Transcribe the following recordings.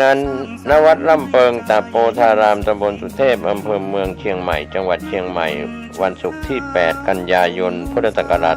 นั้นณวัดร่ำเปิงตาโปธารามตำบลสุเทพอำเภอเมืองเชียงใหม่จังหวัดเชียงใหม่วันศุกร์ที่ 8 กันยายน พุทธศักราช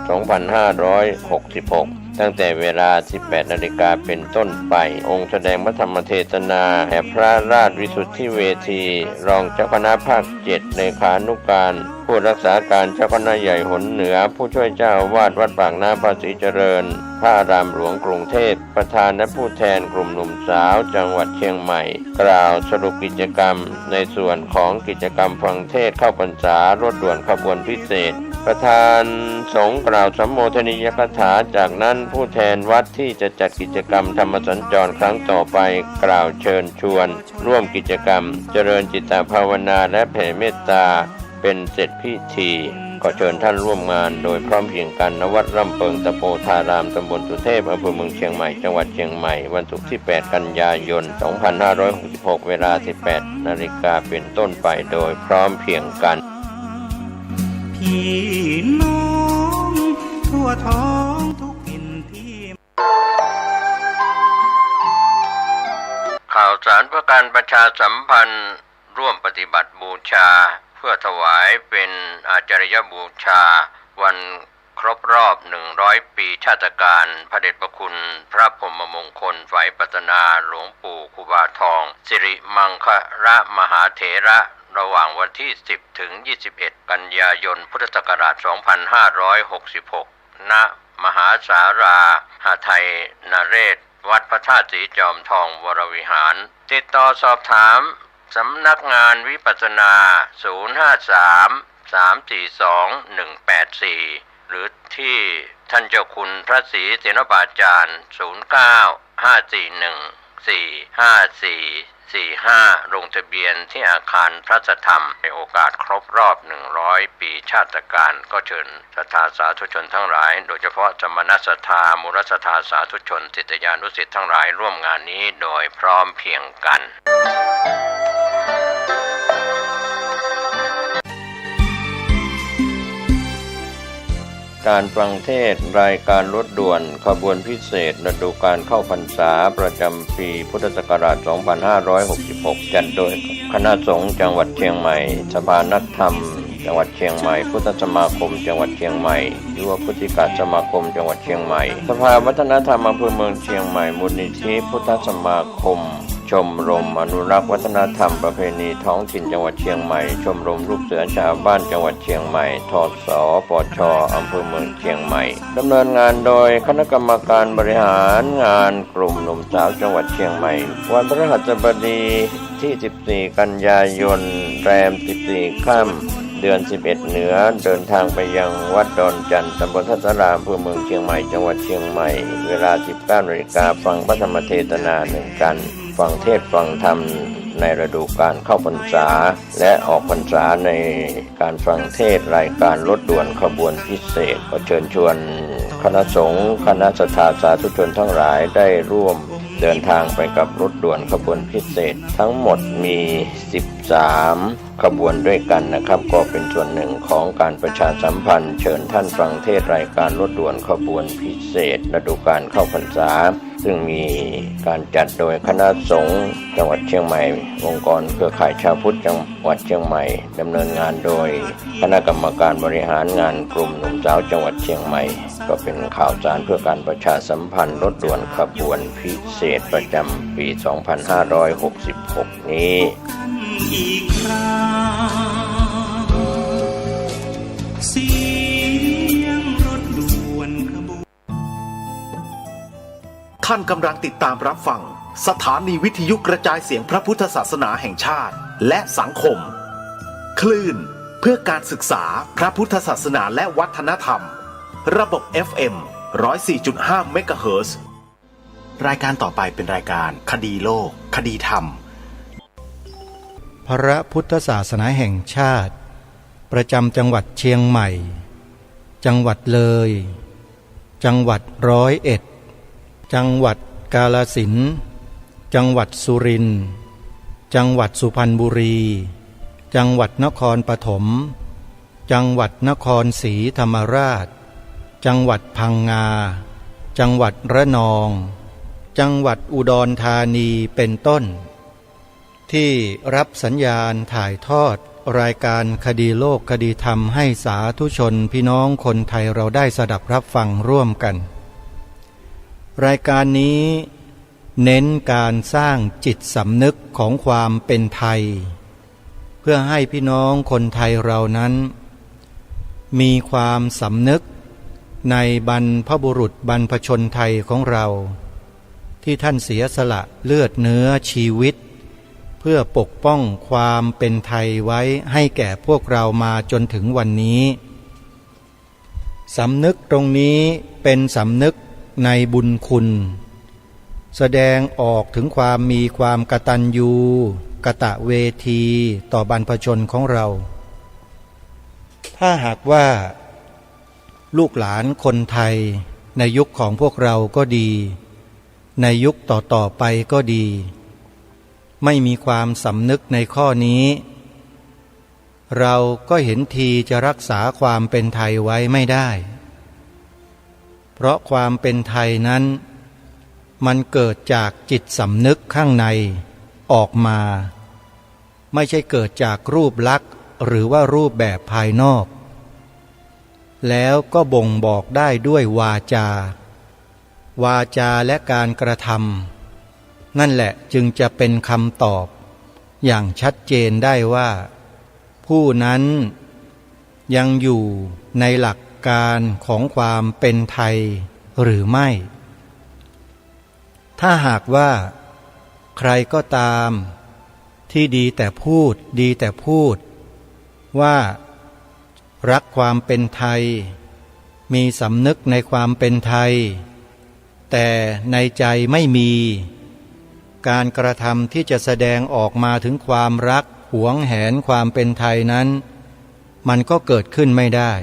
2566 ตั้งแต่เวลา 18 นาฬิกาเป็นต้นไปองค์แสดงพระธรรมเทศนาแห่พระราชวิสุทธิเวทีรองเจ้าคณะภาค 7 เลขานุการผู้รักษาการเจ้าคณะใหญ่หนเหนือผู้ช่วยเจ้าอาวาสวัดปากน้ำภาษีเจริญพระอารามหลวงกรุงเทพประธานและผู้แทนกลุ่มหนุ่มสาวจังหวัดเชียงใหม่กล่าวสรุปกิจกรรมในส่วนของกิจกรรมฟังเทศน์เข้าพรรษารถด่วนขบวนพิเศษประธานสงฆ์กล่าวสัมโมทนียกถาจากนั้นผู้แทนวัดที่จะจัดกิจกรรมธรรมสัญจรครั้งต่อไปกล่าวเชิญชวนร่วมกิจกรรมเจริญจิตภาวนาและแผ่เมตตาเป็นเสร็จพิธีก็เชิญท่านร่วมงานโดยพร้อมเพรียงกันณวัดร่ำเปิงตะโปธารามตำบลสุเทพอำเภอเมืองเชียงใหม่จังหวัดเชียงใหม่วันศุกร์ที่ 8 กันยายน 2566 เวลา 18 นาฬิกาเป็นต้นไปโดยพร้อมเพรียงกันพี่น้องทั่วท้องทุกถิ่นที่ข่าวสารเพื่อการประชาสัมพันธ์ร่วมปฏิบัติบูชาเพื่อถวายเป็นอาจารยบูชาวันครบรอบ100 ปีชาตการพระเดชพระคุณพระพรหมมงคลไฝปัตนาหลวงปู่ครูบาทองสิริมังคละมหาเถระระหว่างวันที่ 10 ถึง 21 กันยายน พุทธศักราช 2566 ณ มหาสาราหาไทยนเรศวัดพระธาตุสีจอมทองวรวิหารติดต่อสอบถามสำนักงานวิปัสสนา 053-342-184 หรือที่ท่านเจ้าคุณพระศรีเสนบาจารย์ 09-541-45445 ลงทะเบียนที่อาคารพระธรรมในโอกาสครบรอบ100 ปีชาตการก็เชิญศรัทธาสาธุชนทั้งหลายโดยเฉพาะสมณศรัทธามูลศรัทธาสาธุชนศิษยานุศิษย์ทั้งหลายร่วมงานนี้โดยพร้อมเพรียงกันการฟังเทศน์รายการรถด่วนขบวนพิเศษฤดูกาลเข้าพรรษาประจำปีพุทธศักราช 2566 จัดโดยคณะสงฆ์จังหวัดเชียงใหม่สภานักธรรมจังหวัดเชียงใหม่พุทธสมาคมจังหวัดเชียงใหม่ยุวพุทธิกสมาคมจังหวัดเชียงใหม่สภาวัฒนธรรมอำเภอเมืองเชียงใหม่มูลนิธิพุทธสมาคมชมรมอนุรักษ์วัฒนธรรมประเพณีท้องถิ่นจังหวัดเชียงใหม่ชมรมลูกเสือชาวบ้านจังหวัดเชียงใหม่ทศปชอำเภอเมืองเชียงใหม่ดำเนินงานโดยคณะกรรมการบริหารงานกลุ่มหนุ่มสาวจังหวัดเชียงใหม่วันพฤหัสบดีที่ 14 กันยายนแรม 14 ค่ำเดือน 11 เหนือเดินทางไปยังวัดดอนจันทร์ตำบลทัศรามอำเภอเมืองเชียงใหม่จังหวัดเชียงใหม่เวลา 19 นาฬิกาฟังพระธรรมเทศนาหนึ่งกันฟังเทศฟังธรรมในฤดูกาลเข้าพรรษาและออกพรรษาในการฟังเทศรายการรถด่วนขบวนพิเศษก็เชิญชวนคณะสงฆ์คณะศรัทธาสาธุชนทั้งหลายได้ร่วมเดินทางไปกับรถด่วนขบวนพิเศษทั้งหมดมี 13 ขบวนด้วยกันนะครับก็เป็นส่วนหนึ่งของการประชาสัมพันธ์เชิญท่านฟังเทศรายการรถด่วนขบวนพิเศษฤดูกาลเข้าพรรษาซึ่งมีการจัดโดยคณะสงฆ์จังหวัดเชียงใหม่องค์กรเครือข่ายชาวพุทธจังหวัดเชียงใหม่ดำเนินงานโดยคณะกรรมการบริหารงานกลุ่มหนุ่มสาวจังหวัดเชียงใหม่ก็เป็นข่าวสารเพื่อการประชาสัมพันธ์รถด่วนขบวนพิเศษประจำปี 2566 นี้อีกครั้งเสียงรถด่วนขบวนท่านกำลังติดตามรับฟังสถานีวิทยุกระจายเสียงพระพุทธศาสนาแห่งชาติและสังคมคลื่นเพื่อการศึกษาพระพุทธศาสนาและวัฒนธรรมระบบ FM 104.5 เมกะเฮิรตซ์รายการต่อไปเป็นรายการคดีโลกคดีธรรมพระพุทธศาสนาแห่งชาติประจำจังหวัดเชียงใหม่จังหวัดเลยจังหวัด101จังหวัดกาฬสินธุ์จังหวัดสุรินทร์จังหวัดสุพรรณบุรีจังหวัดนครปฐมจังหวัดนครศรีธรรมราชจังหวัดพังงาจังหวัดระนอง จังหวัดอุดรธานีเป็นต้นที่รับสัญญาณถ่ายทอดรายการคดีโลกคดีธรรมให้สาธุชนพี่น้องคนไทยเราได้สดับรับฟังร่วมกันรายการนี้เน้นการสร้างจิตสำนึกของความเป็นไทยเพื่อให้พี่น้องคนไทยเรานั้นมีความสำนึกในบรรพบุรุษบรรพชนไทยของเราที่ท่านเสียสละเลือดเนื้อชีวิตเพื่อปกป้องความเป็นไทยไว้ให้แก่พวกเรามาจนถึงวันนี้สำนึกตรงนี้เป็นสำนึกในบุญคุณแสดงออกถึงความมีความกตัญญูกตเวทีต่อบรรพชนของเราถ้าหากว่าลูกหลานคนไทยในยุคของพวกเราก็ดีในยุคต่อๆไปก็ดีไม่มีความสำนึกในข้อนี้เราก็เห็นทีจะรักษาความเป็นไทยไว้ไม่ได้เพราะความเป็นไทยนั้นมันเกิดจากจิตสำนึกข้างในออกมาไม่ใช่เกิดจากรูปลักษณ์หรือว่ารูปแบบภายนอกแล้วก็บ่งบอกได้ด้วยวาจาและการกระทำนั่นแหละจึงจะเป็นคำตอบอย่างชัดเจนได้ว่าผู้นั้นยังอยู่ในหลักการของความเป็นไทยหรือไม่ถ้าหากว่าใครก็ตามที่ดีแต่พูดว่ารักความเป็นไทยมีสำนึกในความเป็นไทยแต่ในใจไม่มีการกระทำที่จะแสดงออกมาถึงความรักหวงแหนความเป็นไทยนั้นมันก็เกิดขึ้นไม่ได้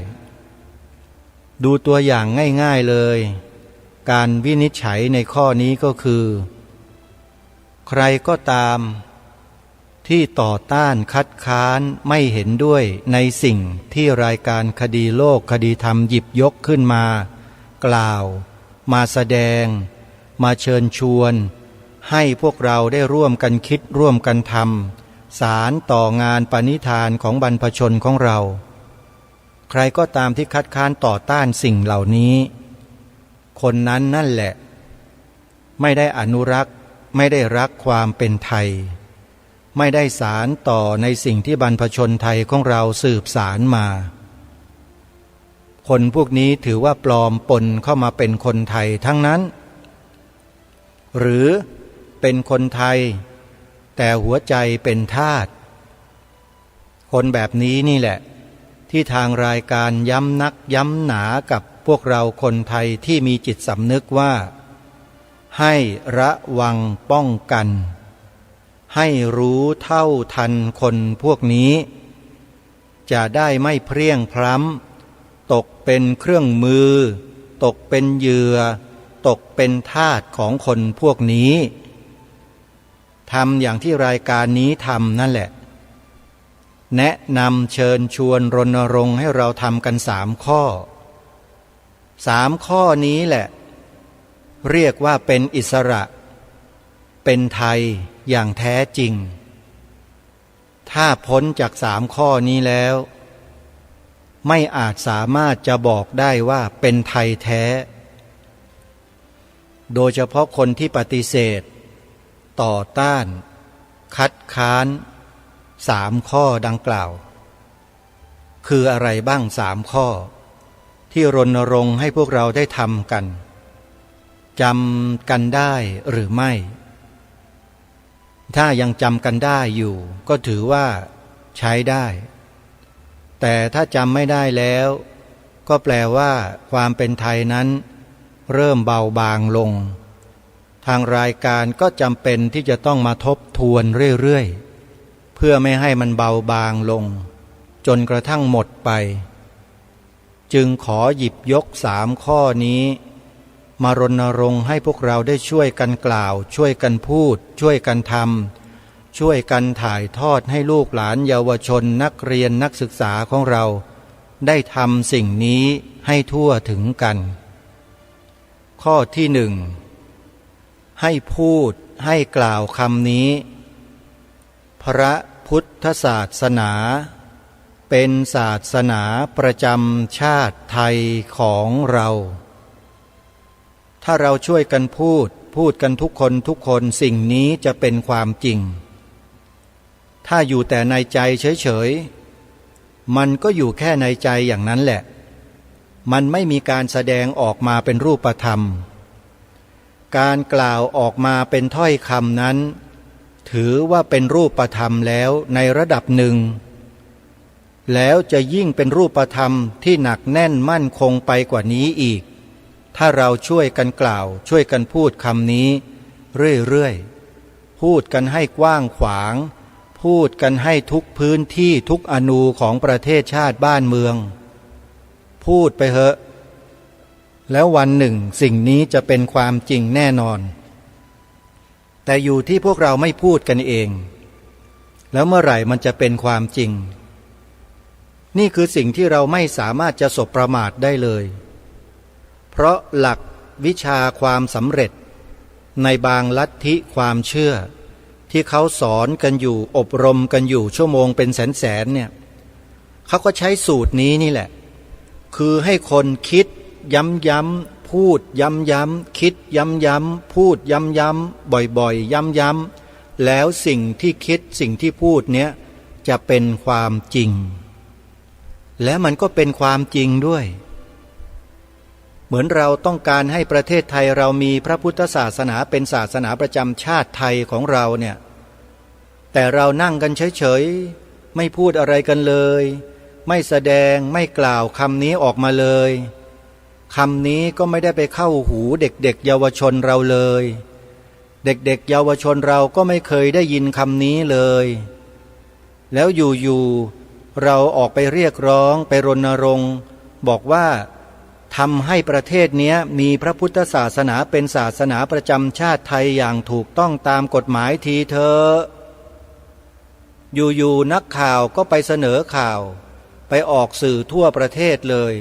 ดูตัวอย่างง่ายๆเลยการวินิจฉัยในข้อนี้ก็คือใครก็ตามที่ต่อต้านคัดค้านไม่เห็นด้วยในสิ่งที่รายการคดีโลกคดีธรรมหยิบยกขึ้นมากล่าวมาแสดงมาเชิญชวนให้พวกเราได้ร่วมกันคิดร่วมกันทำสารต่องานปณิธานของบรรพชนของเราใครก็ตามที่คัดค้านต่อต้านสิ่งเหล่านี้คนนั้นนั่นแหละไม่ได้อนุรักษ์ไม่ได้รักความเป็นไทยไม่ได้สารต่อในสิ่งที่บรรพชนไทยของเราสืบสารมาคนพวกนี้ถือว่าปลอมปนเข้ามาเป็นคนไทยทั้งนั้นหรือเป็นคนไทยแต่หัวใจเป็นทาสคนแบบนี้นี่แหละที่ทางรายการย้ำนักย้ำหนากับพวกเราคนไทยที่มีจิตสำนึกว่าให้ระวังป้องกันให้รู้เท่าทันคนพวกนี้จะได้ไม่เพรี่ยงพล้ำตกเป็นเครื่องมือตกเป็นเหยื่อตกเป็นทาสของคนพวกนี้ทำอย่างที่รายการนี้ทำนั่นแหละแนะนำเชิญชวนรณรงค์ให้เราทำกัน3 ข้อ3 ข้อนี้แหละเรียกว่าเป็นอิสระเป็นไทยอย่างแท้จริงถ้าพ้นจาก3 ข้อนี้แล้วไม่อาจสามารถจะบอกได้ว่าเป็นไทยแท้โดยเฉพาะคนที่ปฏิเสธต่อต้านคัดค้าน3 ข้อดังกล่าวคืออะไรบ้าง3 ข้อที่รณรงค์ให้พวกเราได้ทำกันจำกันได้หรือไม่ถ้ายังจำกันได้อยู่ก็ถือว่าใช้ได้แต่ถ้าจำไม่ได้แล้วก็แปลว่าความเป็นไทยนั้นเริ่มเบาบางลงทางรายการก็จำเป็นที่จะต้องมาทบทวนเรื่อยๆเพื่อไม่ให้มันเบาบางลงจนกระทั่งหมดไปจึงขอหยิบยก3 ข้อนี้มารณรงค์ให้พวกเราได้ช่วยกันกล่าวช่วยกันพูดช่วยกันทำช่วยกันถ่ายทอดให้ลูกหลานเยาวชนนักเรียนนักศึกษาของเราได้ทำสิ่งนี้ให้ทั่วถึงกันข้อที่ ให้พูดให้กล่าวคำนี้พระพุทธศาสนาเป็นศาสนาประจำชาติไทยของเราถ้าเราช่วยกันพูดกันทุกคนสิ่งนี้จะเป็นความจริงถ้าอยู่แต่ในใจเฉยๆมันก็อยู่แค่ในใจอย่างนั้นแหละมันไม่มีการแสดงออกมาเป็นรูปธรรมการกล่าวออกมาเป็นถ้อยคำนั้นถือว่าเป็นรูปธรรมแล้วในระดับหนึ่งแล้วจะยิ่งเป็นรูปธรรมที่หนักแน่นมั่นคงไปกว่านี้อีกถ้าเราช่วยกันกล่าวช่วยกันพูดคำนี้เรื่อยๆพูดกันให้กว้างขวางพูดกันให้ทุกพื้นที่ทุกอนูของประเทศชาติบ้านเมืองพูดไปเถอะแล้ววันหนึ่งสิ่งนี้จะเป็นความจริงแน่นอนแต่อยู่ที่พวกเราไม่พูดกันเองแล้วเมื่อไหร่มันจะเป็นความจริงนี่คือสิ่งที่เราไม่สามารถจะสบประมาทได้เลยเพราะหลักวิชาความสำเร็จในบางลัทธิความเชื่อที่เขาสอนกันอยู่อบรมกันอยู่ชั่วโมงเป็นแสนเนี่ยเขาก็ใช้สูตรนี้นี่แหละคือให้คนคิดย้ำๆพูดย้ำๆคิดย้ำๆพูดย้ำๆบ่อยๆย้ำๆแล้วสิ่งที่คิดสิ่งที่พูดเนี้ยจะเป็นความจริงและมันก็เป็นความจริงด้วยเหมือนเราต้องการให้ประเทศไทยเรามีพระพุทธศาสนาเป็นศาสนาประจำชาติไทยของเราเนี่ยแต่เรานั่งกันเฉยๆไม่พูดอะไรกันเลยไม่แสดงไม่กล่าวคำนี้ออกมาเลยคำนี้ก็ไม่ได้ไปเข้าหูเด็กๆเยาวชนเราเลยเด็กๆเยาวชนเราก็ไม่เคยได้ยินคำนี้เลยแล้วอยู่ๆเราออกไปเรียกร้องไปรณรงค์บอกว่าทำให้ประเทศนี้มีพระพุทธศาสนาเป็นศาสนาประจำชาติไทยอย่างถูกต้องตามกฎหมายทีเถอะอยู่ๆนักข่าวก็ไปเสนอข่าวไปออกสื่อทั่วประเทศเลย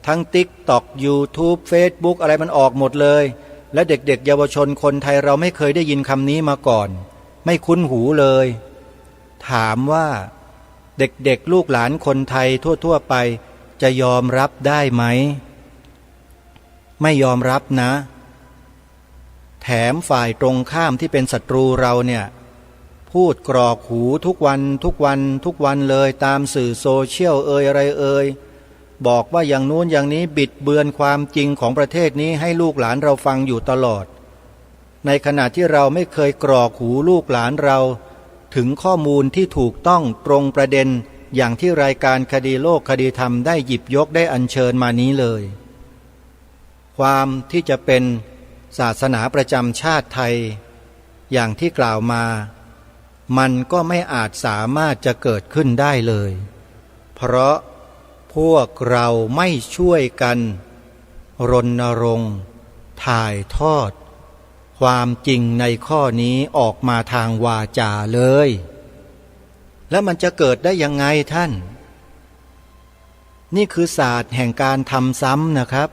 ทั้ง TikTok YouTube Facebook อะไรมันออกหมดเลยและเด็กๆเยาวชนคนไทยเราไม่เคยได้ยินคำนี้มาก่อนไม่คุ้นหูเลยถามว่าเด็กๆลูกหลานคนไทยทั่วๆไปจะยอมรับได้ไหมไม่ยอมรับนะแถมฝ่ายตรงข้ามที่เป็นศัตรูเราเนี่ยพูดกรอกหูทุกวันเลยตามสื่อโซเชียลอะไรบอกว่าอย่างนู้นอย่างนี้บิดเบือนความจริงของประเทศนี้ให้ลูกหลานเราฟังอยู่ตลอดในขณะที่เราไม่เคยกรอกหูลูกหลานเราถึงข้อมูลที่ถูกต้องตรงประเด็นอย่างที่รายการคดีโลกคดีธรรมได้หยิบยกได้อัญเชิญมานี้เลยความที่จะเป็นศาสนาประจำชาติไทยอย่างที่กล่าวมามันก็ไม่อาจสามารถจะเกิดขึ้นได้เลยเพราะพวกเราไม่ช่วยกันรณรงค์ถ่ายทอดความจริงในข้อนี้ออกมาทางวาจาเลยแล้วมันจะเกิดได้ยังไงท่านนี่คือศาสตร์แห่งการทำซ้ำนะครับ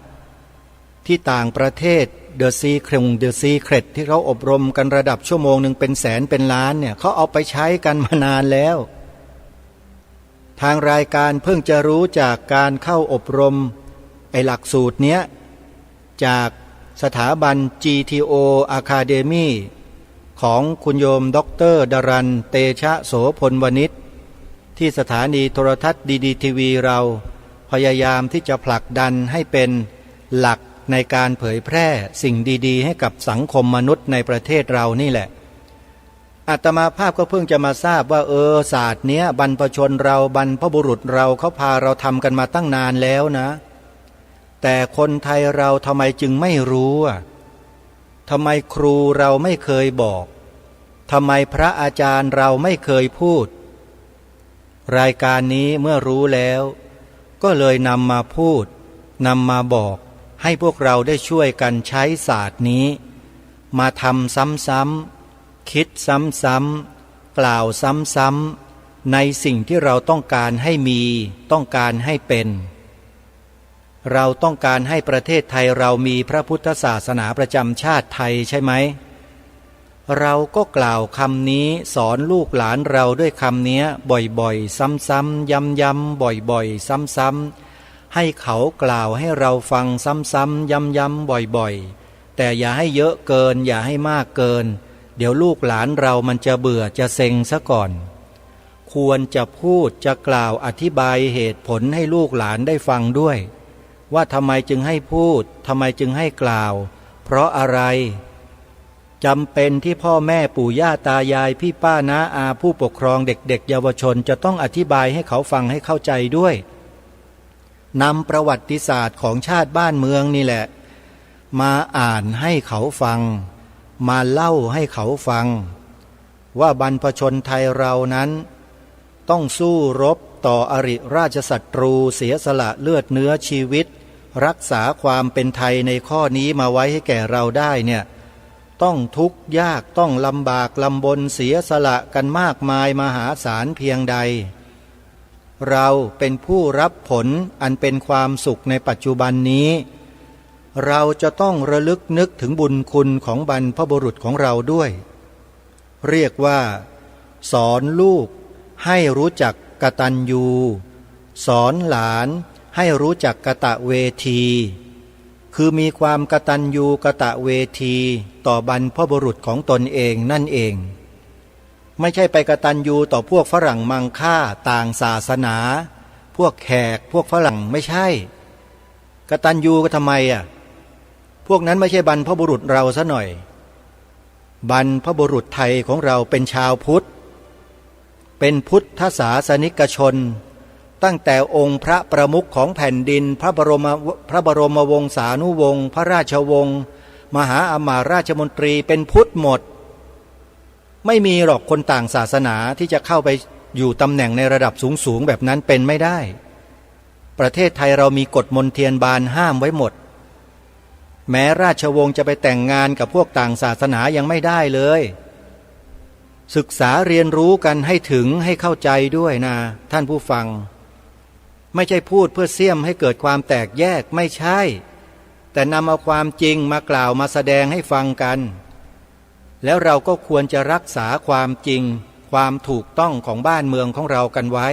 ที่ต่างประเทศเดอะซีเคร็ดที่เขาอบรมกันระดับชั่วโมงหนึ่งเป็นแสนเป็นล้านเนี่ยเขาเอาไปใช้กันมานานแล้วทางรายการเพิ่งจะรู้จากการเข้าอบรมหลักสูตรเนี้ยจากสถาบัน GTO Academy ของคุณโยมด็อกเตอร์ดรันเตชะโสพลวณิชที่สถานีโทรทัศน์ดีทีวีเราพยายามที่จะผลักดันให้เป็นหลักในการเผยแพร่สิ่งดีๆให้กับสังคมมนุษย์ในประเทศเรานี่แหละอาตมาภาพก็เพิ่งจะมาทราบว่าศาสตร์เนี้ยบรรพชนเราบรรพบุรุษเราเขาพาเราทำกันมาตั้งนานแล้วนะแต่คนไทยเราทำไมจึงไม่รู้ทำไมครูเราไม่เคยบอกทำไมพระอาจารย์เราไม่เคยพูดรายการนี้เมื่อรู้แล้วก็เลยนำมาพูดนำมาบอกให้พวกเราได้ช่วยกันใช้ศาสตร์นี้มาทำซ้ำๆคิดซ้ำๆกล่าวซ้ำๆในสิ่งที่เราต้องการให้มีต้องการให้เป็นเราต้องการให้ประเทศไทยเรามีพระพุทธศาสนาประจำชาติไทยใช่ไหม เราก็กล่าวคำนี้สอนลูกหลานเราด้วยคำนี้บ่อยๆซ้ำๆย้ำๆบ่อยๆซ้ำๆให้เขากล่าวให้เราฟังซ้ำๆย้ำๆบ่อยๆแต่อย่าให้เยอะเกินอย่าให้มากเกินเดี๋ยวลูกหลานเรามันจะเบื่อจะเซ็งซะก่อนควรจะพูดจะกล่าวอธิบายเหตุผลให้ลูกหลานได้ฟังด้วยว่าทำไมจึงให้พูดทำไมจึงให้กล่าวเพราะอะไรจำเป็นที่พ่อแม่ปู่ย่าตายายพี่ป้าน้าอาผู้ปกครองเด็กๆเยาวชนจะต้องอธิบายให้เขาฟังให้เข้าใจด้วยนำประวัติศาสตร์ของชาติบ้านเมืองนี่แหละมาอ่านให้เขาฟังมาเล่าให้เขาฟังว่าบรรพชนไทยเรานั้นต้องสู้รบต่ออริราชศัตรูเสียสละเลือดเนื้อชีวิตรักษาความเป็นไทยในข้อนี้มาไว้ให้แก่เราได้เนี่ยต้องทุกข์ยากต้องลำบากลำบนเสียสละกันมากมายมหาศาลเพียงใดเราเป็นผู้รับผลอันเป็นความสุขในปัจจุบันนี้เราจะต้องระลึกนึกถึงบุญคุณของบรรพบุรุษของเราด้วยเรียกว่าสอนลูกให้รู้จักกตัญญูสอนหลานให้รู้จักกตเวทีคือมีความกตัญญูกตเวทีต่อบรรพบุรุษของตนเองนั่นเองไม่ใช่ไปกตัญญูต่อพวกฝรั่งมังค่าต่างศาสนาพวกแขกพวกฝรั่งไม่ใช่กตัญญูก็ทำไมพวกนั้นไม่ใช่บรรพบุรุษเราซะหน่อยบรรพบุรุษไทยของเราเป็นชาวพุทธเป็นพุทธศาสนิกชนตั้งแต่องค์พระประมุขของแผ่นดินพระบรมวงศานุวงศ์พระราชวงศ์มหาอมาตย์ราชมนตรีเป็นพุทธหมดไม่มีหรอกคนต่างศาสนาที่จะเข้าไปอยู่ตำแหน่งในระดับสูงแบบนั้นเป็นไม่ได้ประเทศไทยเรามีกฎมนเทียนบานห้ามไว้หมดแม้ราชวงศ์จะไปแต่งงานกับพวกต่างศาสนายังไม่ได้เลยศึกษาเรียนรู้กันให้ถึงให้เข้าใจด้วยนะท่านผู้ฟังไม่ใช่พูดเพื่อเสี่ยมให้เกิดความแตกแยกไม่ใช่แต่นำเอาความจริงมากล่าวมาแสดงให้ฟังกันแล้วเราก็ควรจะรักษาความจริงความถูกต้องของบ้านเมืองของเรากันไว้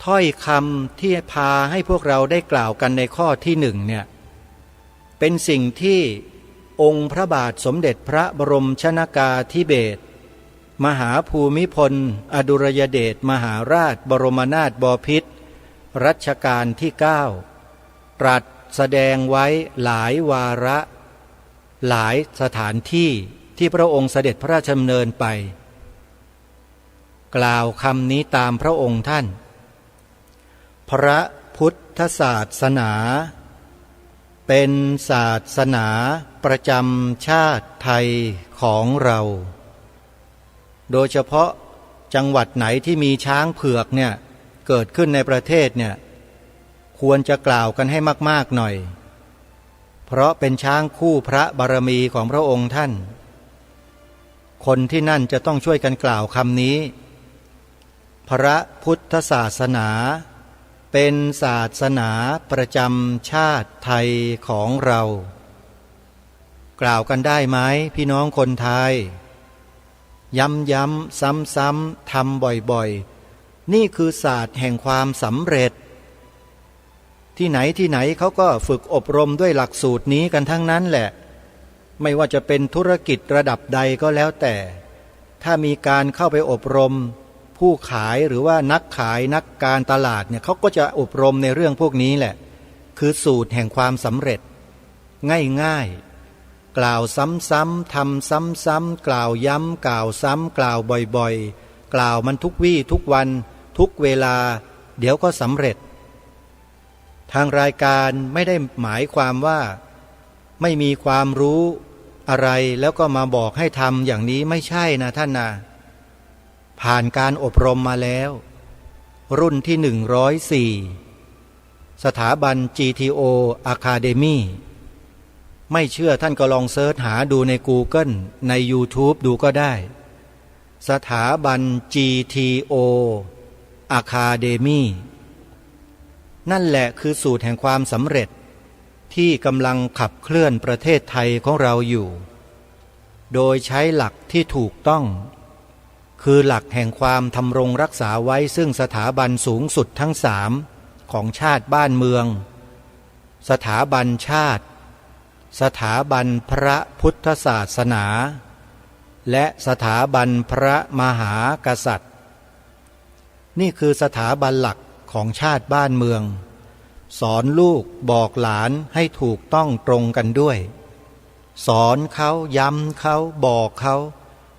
ถ้อยคำที่พาให้พวกเราได้กล่าวกันในข้อที่หนึ่งเนี่ยเป็นสิ่งที่องค์พระบาทสมเด็จพระบรมชนกาธิเบศรมหาภูมิพลอดุลยเดชมหาราชบรมนาถบพิตรรัชกาลที่9ตรัสแสดงไว้หลายวาระหลายสถานที่ที่พระองค์เสด็จพระราชดำเนินไปกล่าวคำนี้ตามพระองค์ท่านพระพุทธศาสนาเป็นศาสนาประจำชาติไทยของเราโดยเฉพาะจังหวัดไหนที่มีช้างเผือกเนี่ยเกิดขึ้นในประเทศเนี่ยควรจะกล่าวกันให้มากๆหน่อยเพราะเป็นช้างคู่พระบารมีของพระองค์ท่านคนที่นั่นจะต้องช่วยกันกล่าวคำนี้พระพุทธศาสนาเป็นศาสนาประจำชาติไทยของเรากล่าวกันได้ไหมพี่น้องคนไทยย้ำๆซ้ำๆทำบ่อยๆนี่คือศาสตร์แห่งความสำเร็จที่ไหนเขาก็ฝึกอบรมด้วยหลักสูตรนี้กันทั้งนั้นแหละไม่ว่าจะเป็นธุรกิจระดับใดก็แล้วแต่ถ้ามีการเข้าไปอบรมผู้ขายหรือว่านักขายนักการตลาดเนี่ยเขาก็จะอบรมในเรื่องพวกนี้แหละคือสูตรแห่งความสำเร็จง่ายๆกล่าวซ้ำๆทำซ้ำๆกล่าวย้ำกล่าวซ้ำกล่าวบ่อยๆกล่าวมันทุกวี่ทุกวันทุกเวลาเดี๋ยวก็สำเร็จทางรายการไม่ได้หมายความว่าไม่มีความรู้อะไรแล้วก็มาบอกให้ทำอย่างนี้ไม่ใช่นะท่านนะผ่านการอบรมมาแล้วรุ่นที่104สถาบัน GTO Academy ไม่เชื่อท่านก็ลองเสิร์ชหาดูใน Google ใน YouTube ดูก็ได้สถาบัน GTO Academy นั่นแหละคือสูตรแห่งความสำเร็จที่กำลังขับเคลื่อนประเทศไทยของเราอยู่ โดยใช้หลักที่ถูกต้องคือหลักแห่งความทำรงรักษาไว้ซึ่งสถาบันสูงสุดทั้งสามของชาติบ้านเมืองสถาบันชาติสถาบันพระพุทธศาสนาและสถาบันพระมหากษัตริย์นี่คือสถาบันหลักของชาติบ้านเมืองสอนลูกบอกหลานให้ถูกต้องตรงกันด้วยสอนเขาย้ำเขาบอกเขา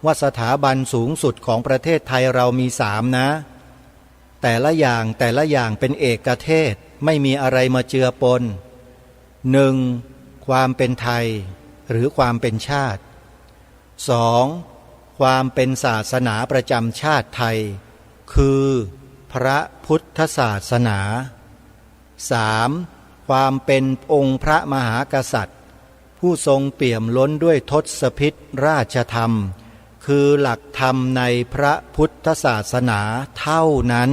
ว่าสถาบันสูงสุดของประเทศไทยเรามีสามนะแต่ละอย่างเป็นเอกเทศไม่มีอะไรมาเจือปนหนึ่งความเป็นไทยหรือความเป็นชาติสองความเป็นศาสนาประจำชาติไทยคือพระพุทธศาสนาสามความเป็นองค์พระมหากษัตริย์ผู้ทรงเปี่ยมล้นด้วยทศพิธราชธรรมคือหลักธรรมในพระพุทธศาสนาเท่านั้น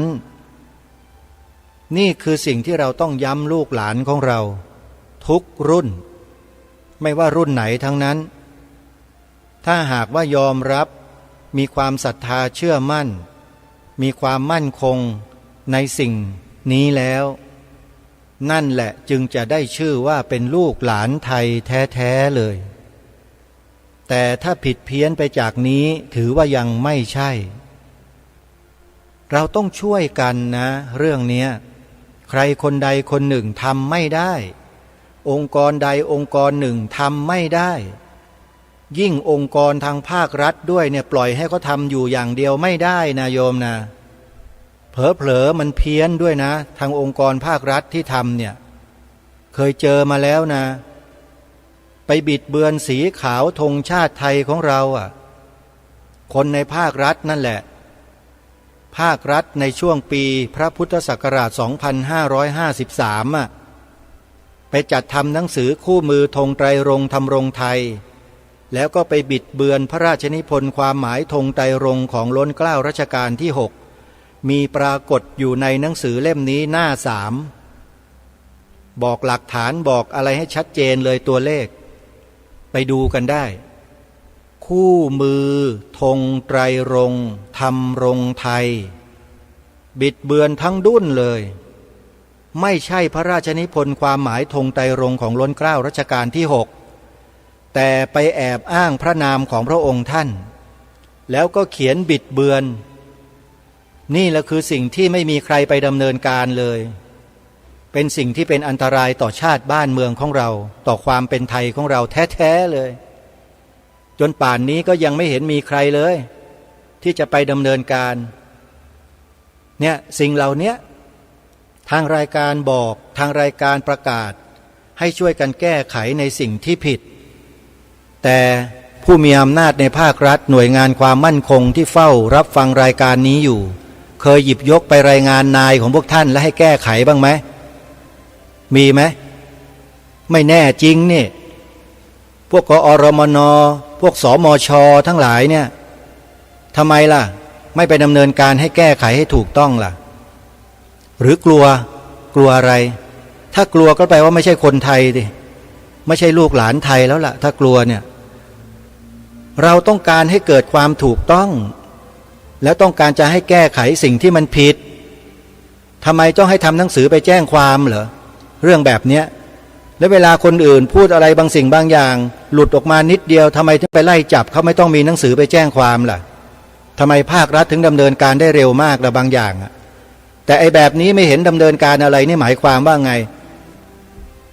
นี่คือสิ่งที่เราต้องย้ำลูกหลานของเราทุกรุ่นไม่ว่ารุ่นไหนทั้งนั้นถ้าหากว่ายอมรับมีความศรัทธาเชื่อมั่นมีความมั่นคงในสิ่งนี้แล้วนั่นแหละจึงจะได้ชื่อว่าเป็นลูกหลานไทยแท้ๆเลยแต่ถ้าผิดเพี้ยนไปจากนี้ถือว่ายังไม่ใช่เราต้องช่วยกันนะเรื่องนี้ใครคนใดคนหนึ่งทำไม่ได้องค์กรใดองค์กรหนึ่งทำไม่ได้ยิ่งองค์กรทางภาครัฐด้วยเนี่ยปล่อยให้เขาทำอยู่อย่างเดียวไม่ได้นะโยมนะเผลอๆมันเพี้ยนด้วยนะทางองค์กรภาครัฐที่ทำเนี่ยเคยเจอมาแล้วนะไปบิดเบือนสีขาวธงชาติไทยของเราคนในภาครัฐนั่นแหละภาครัฐในช่วงปีพระพุทธศักราช 2553 ไปจัดทำหนังสือคู่มือธงไตรรงค์ธรรมรงค์ไทยแล้วก็ไปบิดเบือนพระราชนิพนธ์ความหมายธงไตรรงค์ของล้นเกล้ารัชกาลที่ 6มีปรากฏอยู่ในหนังสือเล่มนี้หน้า 3บอกหลักฐานบอกอะไรให้ชัดเจนเลยตัวเลขไปดูกันได้คู่มือธงไตรรงค์ธรรมรงค์ไทยบิดเบือนทั้งดุ้นเลยไม่ใช่พระราชนิพนธ์ความหมายธงไตรรงค์ของล้นเกล้ารัชกาลที่ 6แต่ไปแอบอ้างพระนามของพระองค์ท่านแล้วก็เขียนบิดเบือนนี่แหละคือสิ่งที่ไม่มีใครไปดำเนินการเลยเป็นสิ่งที่เป็นอันตรายต่อชาติบ้านเมืองของเราต่อความเป็นไทยของเราแท้ๆเลยจนป่านนี้ก็ยังไม่เห็นมีใครเลยที่จะไปดำเนินการเนี่ยสิ่งเหล่านี้ทางรายการบอกทางรายการประกาศให้ช่วยกันแก้ไขในสิ่งที่ผิดแต่ผู้มีอำนาจในภาครัฐหน่วยงานความมั่นคงที่เฝ้ารับฟังรายการนี้อยู่เคยหยิบยกไปรายงานนายของพวกท่านและให้แก้ไขบ้างไหมมีไหมไม่แน่จริงนี่พวกกอรมนพวกสมชทั้งหลายเนี่ยทำไมล่ะไม่ไปดำเนินการให้แก้ไขให้ถูกต้องล่ะหรือกลัวอะไรถ้ากลัวก็แปลว่าไม่ใช่คนไทยดิไม่ใช่ลูกหลานไทยแล้วล่ะถ้ากลัวเนี่ยเราต้องการให้เกิดความถูกต้องแล้วต้องการจะให้แก้ไขสิ่งที่มันผิดทำไมต้องให้ทำหนังสือไปแจ้งความเหรอเรื่องแบบเนี้ยแล้วเวลาคนอื่นพูดอะไรบางสิ่งบางอย่างหลุดออกมานิดเดียวทำไมถึงไปไล่จับเขาไม่ต้องมีหนังสือไปแจ้งความล่ะทำไมภาครัฐถึงดำเนินการได้เร็วมากละบางอย่างแต่ไอ้แบบนี้ไม่เห็นดำเนินการอะไรนี่หมายความว่าไง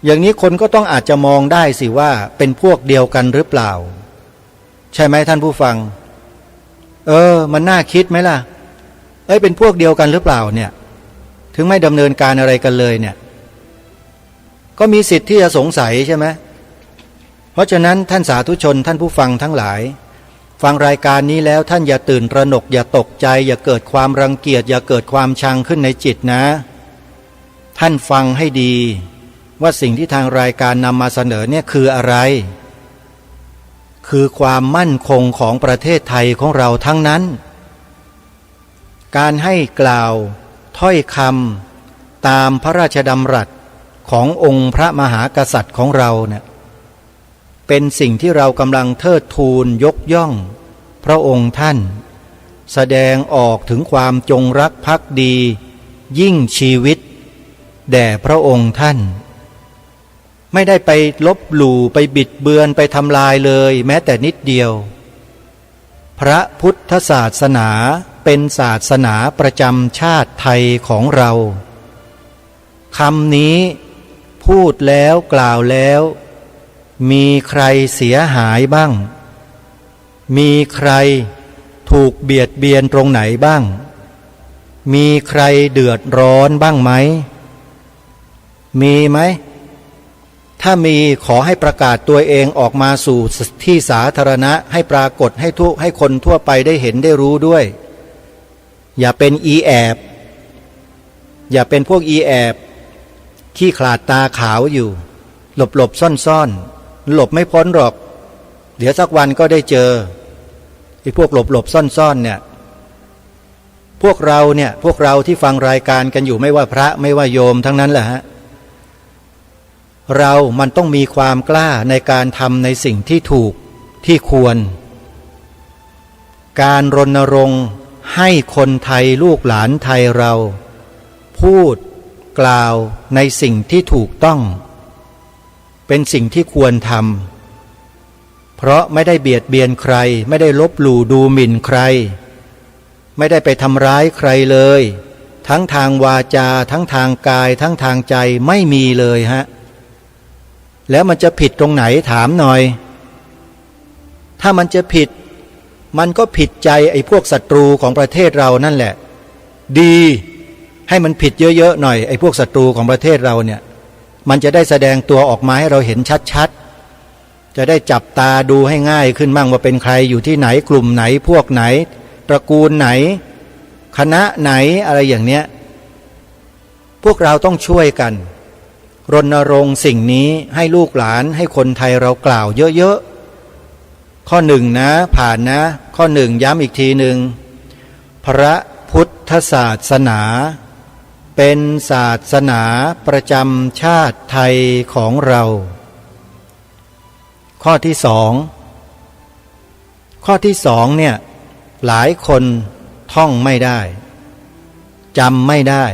อย่างนี้คนก็ต้องอาจจะมองได้สิว่าเป็นพวกเดียวกันหรือเปล่าใช่ไหมท่านผู้ฟังมันน่าคิดไหมล่ะเป็นพวกเดียวกันหรือเปล่าเนี่ยถึงไม่ดำเนินการอะไรกันเลยเนี่ยก็มีสิทธิ์ที่จะสงสัยใช่ไหมเพราะฉะนั้นท่านสาธุชนท่านผู้ฟังทั้งหลายฟังรายการนี้แล้วท่านอย่าตื่นตระหนกอย่าตกใจอย่าเกิดความรังเกียจอย่าเกิดความชังขึ้นในจิตนะท่านฟังให้ดีว่าสิ่งที่ทางรายการนำมาเสนอเนี่ยคืออะไรคือความมั่นคงของประเทศไทยของเราทั้งนั้นการให้กล่าวถ้อยคำตามพระราชดำรัสขององค์พระมหากษัตริย์ของเราเนี่ย เป็นสิ่งที่เรากำลังเทิดทูนยกย่องพระองค์ท่านแสดงออกถึงความจงรักภักดียิ่งชีวิตแด่พระองค์ท่านไม่ได้ไปลบหลู่ไปบิดเบือนไปทำลายเลยแม้แต่นิดเดียวพระพุทธศาสนาเป็นศาสนาประจำชาติไทยของเราคำนี้พูดแล้วกล่าวแล้วมีใครเสียหายบ้างมีใครถูกเบียดเบียนตรงไหนบ้างมีใครเดือดร้อนบ้างไหมมีไหมถ้ามีขอให้ประกาศตัวเองออกมาสู่ที่สาธารณะให้ปรากฏให้คนทั่วไปได้เห็นได้รู้ด้วยอย่าเป็นอีแอบอย่าเป็นพวกอีแอบขี้ขลาดตาขาวอยู่หลบซ่อนหลบไม่พ้นหรอกเดี๋ยวสักวันก็ได้เจอไอ้พวกหลบซ่อนเนี่ยพวกเราที่ฟังรายการกันอยู่ไม่ว่าพระไม่ว่าโยมทั้งนั้นแหละฮะมันต้องมีความกล้าในการทำในสิ่งที่ถูกที่ควรการรณรงค์ให้คนไทยลูกหลานไทยเราพูดกล่าวในสิ่งที่ถูกต้องเป็นสิ่งที่ควรทำเพราะไม่ได้เบียดเบียนใครไม่ได้ลบหลู่ดูหมิ่นใครไม่ได้ไปทำร้ายใครเลยทั้งทางวาจาทั้งทางกายทั้งทางใจไม่มีเลยฮะแล้วมันจะผิดตรงไหนถามหน่อยถ้ามันจะผิดมันก็ผิดใจไอ้พวกศัตรูของประเทศเรานั่นแหละดีให้มันผิดเยอะๆหน่อยไอ้พวกศัตรูของประเทศเราเนี่ยมันจะได้แสดงตัวออกมาให้เราเห็นชัดๆจะได้จับตาดูให้ง่ายขึ้นมั่งว่าเป็นใครอยู่ที่ไหนกลุ่มไหนพวกไหนตระกูลไหนคณะไหนอะไรอย่างเนี้ยพวกเราต้องช่วยกันรณรงค์สิ่งนี้ให้ลูกหลานให้คนไทยเรากล่าวเยอะๆข้อหนึ่งนะผ่านนะข้อหนึ่งย้ำอีกทีหนึ่งพระพุทธศาสนาเป็นศาสนาประจำชาติไทยของเราข้อที่สองเนี่ยหลายคนท่องไม่ได้จำไม่ได้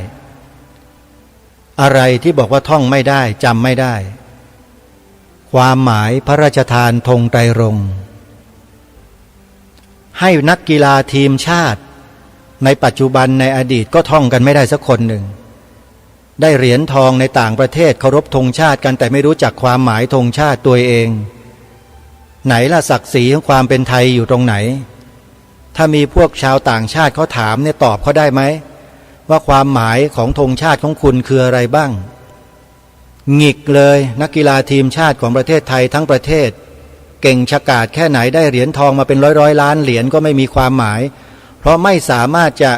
อะไรที่บอกว่าท่องไม่ได้จำไม่ได้ความหมายพระราชทานธงไตรรงค์ให้นักกีฬาทีมชาติในปัจจุบันในอดีตก็ท่องกันไม่ได้สักคนหนึ่งได้เหรียญทองในต่างประเทศเคารพธงชาติกันแต่ไม่รู้จักความหมายธงชาติตัวเองไหนล่ะศักดิ์ศรีของความเป็นไทยอยู่ตรงไหนถ้ามีพวกชาวต่างชาติเขาถามเนี่ยตอบเขาได้ไหมว่าความหมายของธงชาติของคุณคืออะไรบ้างหงิกเลยนักกีฬาทีมชาติของประเทศไทยทั้งประเทศเก่งฉกาจแค่ไหนได้เหรียญทองมาเป็นร้อยล้านเหรียญก็ไม่มีความหมายเพราะไม่สามารถจะ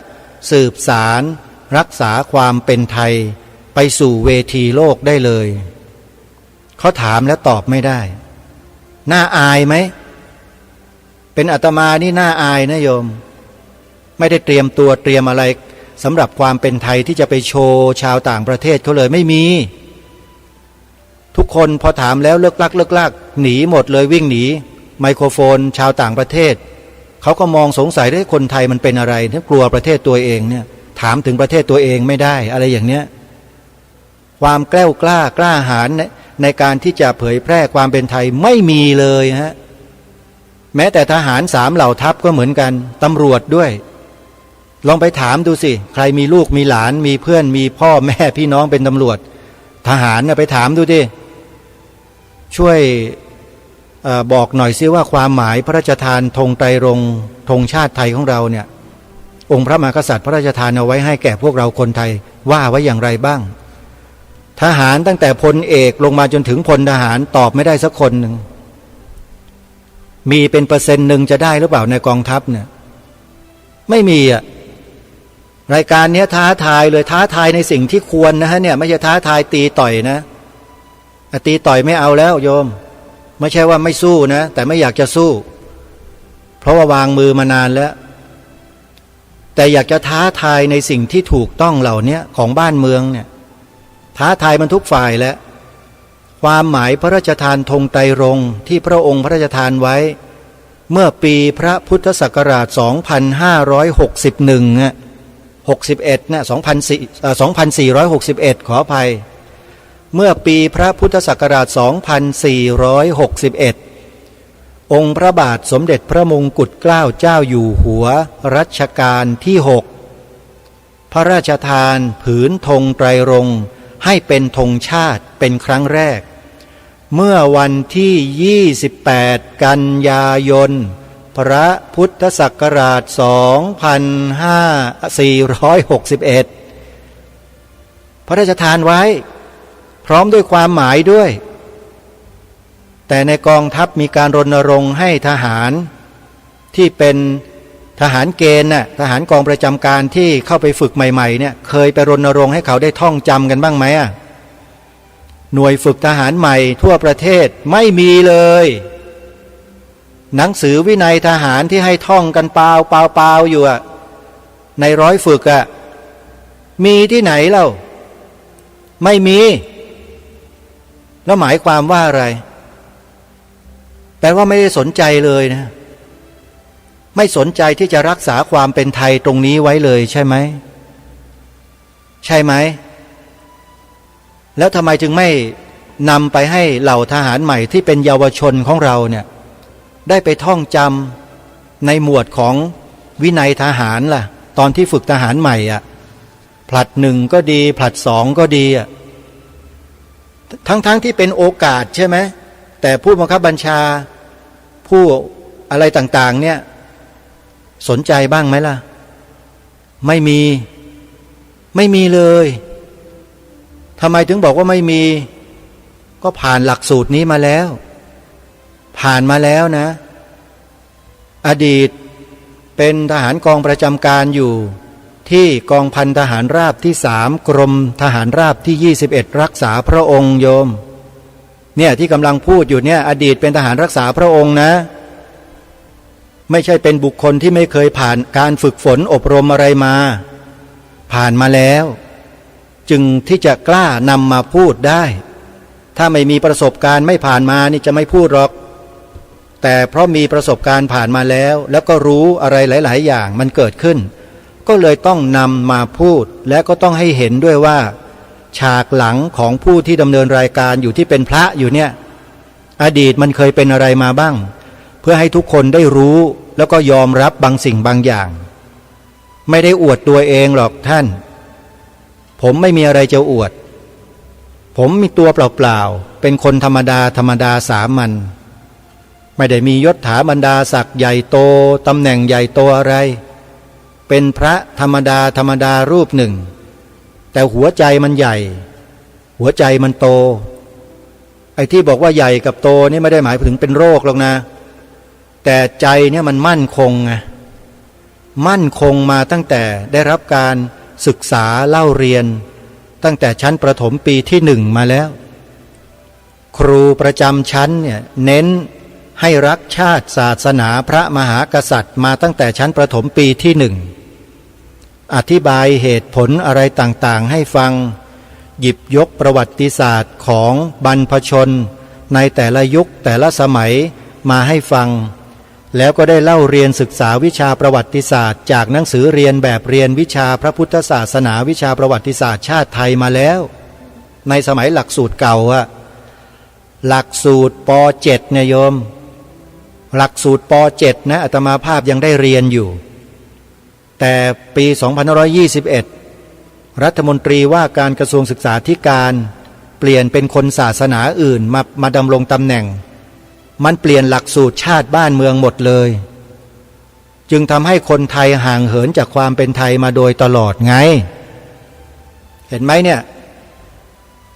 สืบสารรักษาความเป็นไทยไปสู่เวทีโลกได้เลยเขาถามแล้วตอบไม่ได้น่าอายไหมเป็นอาตมานี่น่าอายนะโยมไม่ได้เตรียมตัวเตรียมอะไรสำหรับความเป็นไทยที่จะไปโชว์ชาวต่างประเทศเขาเลยไม่มีทุกคนพอถามแล้วเลิกลักหนีหมดเลยวิ่งหนีไมโครโฟนชาวต่างประเทศเขาก็มองสงสัยได้คนไทยมันเป็นอะไรถ้ากลัวประเทศตัวเองเนี่ยถามถึงประเทศตัวเองไม่ได้อะไรอย่างเนี้ยความกล้าหาญในการที่จะเผยแพร่ความเป็นไทยไม่มีเลยฮะแม้แต่ทหาร3เหล่าทัพก็เหมือนกันตำรวจด้วยลองไปถามดูสิใครมีลูกมีหลานมีเพื่อนมีพ่อแม่พี่น้องเป็นตำรวจทหารเนี่ยไปถามดูดิช่วยบอกหน่อยซิว่าความหมายพระราชทานธงไตรรงค์ธงชาติไทยของเราเนี่ยองค์พระมหากษัตริย์พระราชทานเอาไว้ให้แก่พวกเราคนไทยว่าไว้อย่างไรบ้างทหารตั้งแต่พลเอกลงมาจนถึงพลทหารตอบไม่ได้สักคนหนึ่งมีเป็น%หนึ่งจะได้หรือเปล่าในกองทัพเนี่ยไม่มีอ่ะรายการนี้ท้าทายเลยท้าทายในสิ่งที่ควรนะฮะเนี่ยไม่ใช่ท้าทายตีต่อยนะตีต่อยไม่เอาแล้วโยมไม่ใช่ว่าไม่สู้นะแต่ไม่อยากจะสู้เพราะว่าวางมือมานานแล้วแต่อยากจะท้าทายในสิ่งที่ถูกต้องเหล่านี้ของบ้านเมืองเนี่ยท้าทายมันทุกฝ่ายแล้วค ความหมายพระราชทานธงไตรรงค์ที่พระองค์พระราชทานไว้เมื่อปีพระพุทธศักราช 2561 61 2461 ขออภัยเมื่อปีพระพุทธศักราช 2461 องค์พระบาทสมเด็จพระมงกุฎเกล้าเจ้าอยู่หัวรัชกาลที่ 6 พระราชทานผืนธงไตรรงค์ให้เป็นธงชาติเป็นครั้งแรกเมื่อวันที่ 28 กันยายน พระพุทธศักราช 2461 พระราชทานไว้พร้อมด้วยความหมายด้วยแต่ในกองทัพมีการรณรงค์ให้ทหารที่เป็นทหารเกณฑ์น่ะทหารกองประจำการที่เข้าไปฝึกใหม่ๆเนี่ยเคยไปรณรงค์ให้เขาได้ท่องจำกันบ้างไหมอ่ะหน่วยฝึกทหารใหม่ทั่วประเทศไม่มีเลยหนังสือวินัยทหารที่ให้ท่องกันเปล่าอยู่อ่ะในร้อยฝึกอ่ะมีที่ไหนเล่าไม่มีแล้วหมายความว่าอะไรแปลว่าไม่ได้สนใจเลยนะไม่สนใจที่จะรักษาความเป็นไทยตรงนี้ไว้เลยใช่ไหมใช่ไหมแล้วทำไมจึงไม่นำไปให้เหล่าทหารใหม่ที่เป็นเยาวชนของเราเนี่ยได้ไปท่องจำในหมวดของวินัยทหารล่ะตอนที่ฝึกทหารใหม่อ่ะผลัดหนึ่งก็ดีผลัดสองก็ดีอ่ะทั้งที่เป็นโอกาสใช่ไหมแต่ผู้บังคับบัญชาผู้อะไรต่างๆเนี่ยสนใจบ้างไหมล่ะไม่มีเลยทำไมถึงบอกว่าไม่มีก็ผ่านหลักสูตรนี้มาแล้วผ่านมาแล้วนะอดีตเป็นทหารกองประจำการอยู่ที่กองพันทหารราบที่3กรมทหารราบที่21รักษาพระองค์โยมเนี่ยที่กำลังพูดอยู่เนี่ยอดีตเป็นทหารรักษาพระองค์นะไม่ใช่เป็นบุคคลที่ไม่เคยผ่านการฝึกฝนอบรมอะไรมาผ่านมาแล้วจึงที่จะกล้านำมาพูดได้ถ้าไม่มีประสบการณ์ไม่ผ่านมานี่จะไม่พูดหรอกแต่เพราะมีประสบการณ์ผ่านมาแล้วก็รู้อะไรหลายๆอย่างมันเกิดขึ้นก็เลยต้องนำมาพูดและก็ต้องให้เห็นด้วยว่าฉากหลังของผู้ที่ดำเนินรายการอยู่ที่เป็นพระอยู่เนี่ยอดีตมันเคยเป็นอะไรมาบ้างเพื่อให้ทุกคนได้รู้แล้วก็ยอมรับบางสิ่งบางอย่างไม่ได้อวดตัวเองหรอกท่านผมไม่มีอะไรจะอวดผมมีตัวเปล่าๆเป็นคนธรรมดาสามัญไม่ได้มียศถาบรรดาศักดิ์ใหญ่โตตำแหน่งใหญ่โตอะไรเป็นพระธรรมดารูปหนึ่งแต่หัวใจมันใหญ่หัวใจมันโตไอ้ที่บอกว่าใหญ่กับโตนี่ไม่ได้หมายถึงเป็นโรคหรอกนะแต่ใจเนี่ยมันมั่นคงไงมั่นคงมาตั้งแต่ได้รับการศึกษาเล่าเรียนตั้งแต่ชั้นประถมปีที่1มาแล้วครูประจำชั้นเนี่ยเน้นให้รักชาติศาสนาพระมหากษัตริย์มาตั้งแต่ชั้นประถมปีที่1อธิบายเหตุผลอะไรต่างๆให้ฟังหยิบยกประวัติศาสตร์ของบรรพชนในแต่ละยุคแต่ละสมัยมาให้ฟังแล้วก็ได้เล่าเรียนศึกษาวิชาประวัติศาสตร์จากหนังสือเรียนแบบเรียนวิชาพระพุทธศาสนาวิชาประวัติศาสตร์ชาติไทยมาแล้วในสมัยหลักสูตรเก่าอะหลักสูตรป .7 เนี่ยโยมหลักสูตรป .7 นะอาตมาภาพยังได้เรียนอยู่แต่ปี 2521 รัฐมนตรีว่าการกระทรวงศึกษาธิการเปลี่ยนเป็นคนศาสนาอื่นมาดำรงตำแหน่งมันเปลี่ยนหลักสูตรชาติบ้านเมืองหมดเลยจึงทำให้คนไทยห่างเหินจากความเป็นไทยมาโดยตลอดไงเห็นไหมเนี่ย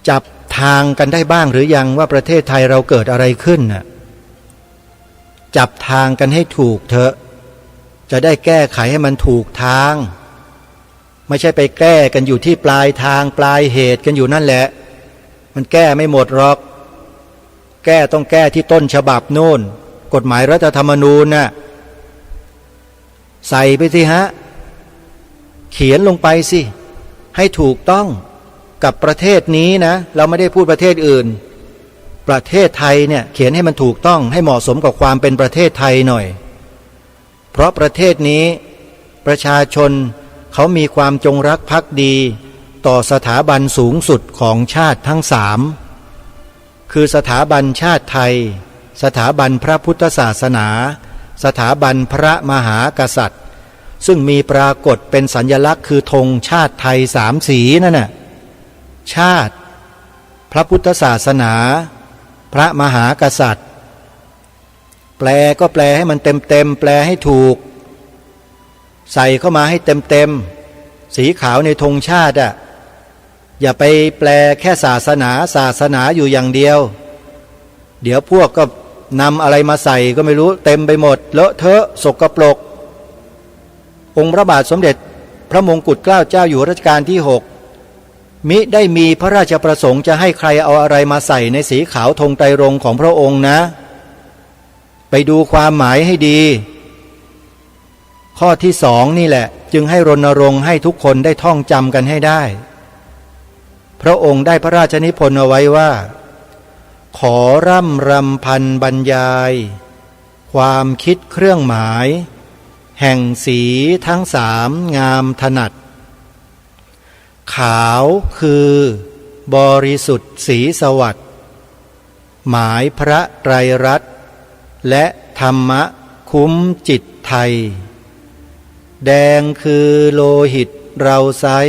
จับทางกันได้บ้างหรือยังว่าประเทศไทยเราเกิดอะไรขึ้นน่ะจับทางกันให้ถูกเถอะจะได้แก้ไขให้มันถูกทางไม่ใช่ไปแก้กันอยู่ที่ปลายทางปลายเหตุกันอยู่นั่นแหละมันแก้ไม่หมดหรอกแก้ต้องแก้ที่ต้นฉบับโน่นกฎหมายรัฐธรรมนูญน่ะใส่ไปสิฮะเขียนลงไปสิให้ถูกต้องกับประเทศนี้นะเราไม่ได้พูดประเทศอื่น ประเทศไทยเนี่ยเขียนให้มันถูกต้องให้เหมาะสมกับความเป็นประเทศไทยหน่อยเพราะประเทศนี้ประชาชนเขามีความจงรักภักดีต่อสถาบันสูงสุดของชาติทั้งสามคือสถาบันชาติไทยสถาบันพระพุทธศาสนาสถาบันพระมหากษัตริย์ซึ่งมีปรากฏเป็นสัญลักษณ์คือธงชาติไทยสามสีนั่นน่ะชาติพระพุทธศาสนาพระมหากษัตริย์แปลก็แปลให้มันเต็มแปลให้ถูกใส่เข้ามาให้เต็มสีขาวในธงชาติอ่ะอย่าไปแปลแค่ศาสนาอยู่อย่างเดียวเดี๋ยวพวกก็นำอะไรมาใส่ก็ไม่รู้เต็มไปหมดเลอะเทอะสกปรกองค์พระบาทสมเด็จพระมงกุฎเกล้าเจ้าอยู่หัวรัชกาลที่6มิได้มีพระราชประสงค์จะให้ใครเอาอะไรมาใส่ในสีขาวธงไตรรงค์ของพระองค์นะไปดูความหมายให้ดีข้อที่2นี่แหละจึงให้รณรงค์ให้ทุกคนได้ท่องจำกันให้ได้พระองค์ได้พระราชนิพนธ์เอาไว้ว่าขอร่ำรำพันบรรยายความคิดเครื่องหมายแห่งสีทั้งสามงามถนัดขาวคือบริสุทธิ์สีสวัสดิ์หมายพระไตรรัตน์และธรรมะคุ้มจิตไทยแดงคือโลหิตเราไซร้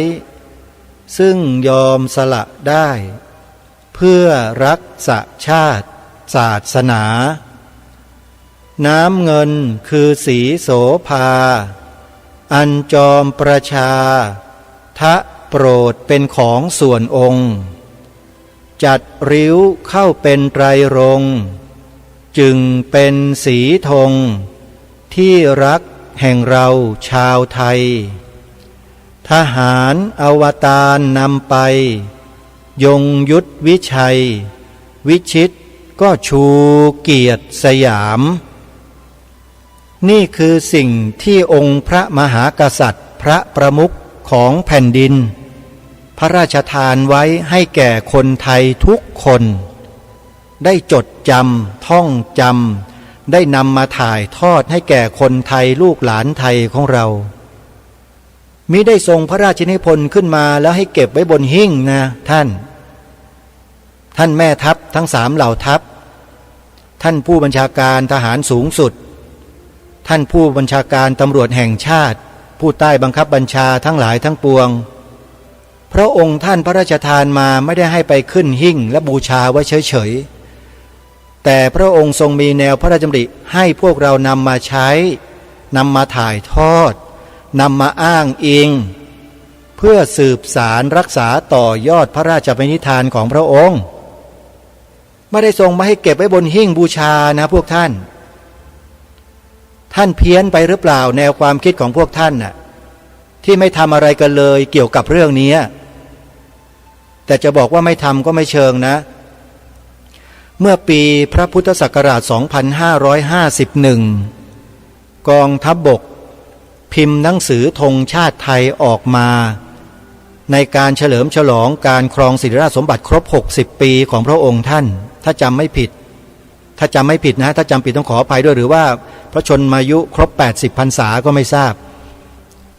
ซึ่งยอมสละได้เพื่อรักษาชาติศาสนาน้ำเงินคือสีโสภาอันจอมประชาทะโปรดเป็นของส่วนองค์จัดริ้วเข้าเป็นไตรรงค์จึงเป็นสีธงที่รักแห่งเราชาวไทยทหารอวตารนำไปยงยุทธวิชัยวิชิตก็ชูเกียรติสยามนี่คือสิ่งที่องค์พระมหากษัตริย์พระประมุขของแผ่นดินพระราชทานไว้ให้แก่คนไทยทุกคนได้จดจำท่องจำได้นำมาถ่ายทอดให้แก่คนไทยลูกหลานไทยของเรามิได้ทรงพระราชนิพนธ์ขึ้นมาแล้วให้เก็บไว้บนหิ้งนะท่านแม่ทัพทั้ง3เหล่าทัพท่านผู้บัญชาการทหารสูงสุดท่านผู้บัญชาการตำรวจแห่งชาติผู้ใต้บังคับบัญชาทั้งหลายทั้งปวงพระองค์ท่านพระราชทานมาไม่ได้ให้ไปขึ้นหิ้งและบูชาไว้เฉยๆแต่พระองค์ทรงมีแนวพระราชดำริให้พวกเรานำมาใช้นำมาถ่ายทอดนำมาอ้างอิงเพื่อสืบสารรักษาต่อยอดพระราชปณิธานของพระองค์ไม่ได้ทรงมาให้เก็บไว้บนหิ้งบูชานะพวกท่านเพี้ยนไปหรือเปล่าแนวความคิดของพวกท่านน่ะที่ไม่ทำอะไรกันเลยเกี่ยวกับเรื่องนี้แต่จะบอกว่าไม่ทำก็ไม่เชิงนะเมื่อปีพระพุทธศักราช 2551 กองทัพบกพิมพ์หนังสือธงชาติไทยออกมาในการเฉลิมฉลองการครองสิริราชสมบัติครบ60 ปีของพระองค์ท่านถ้าจำไม่ผิดนะถ้าจำผิดต้องขออภัยด้วยหรือว่าพระชนมายุครบ80 พรรษาก็ไม่ทราบ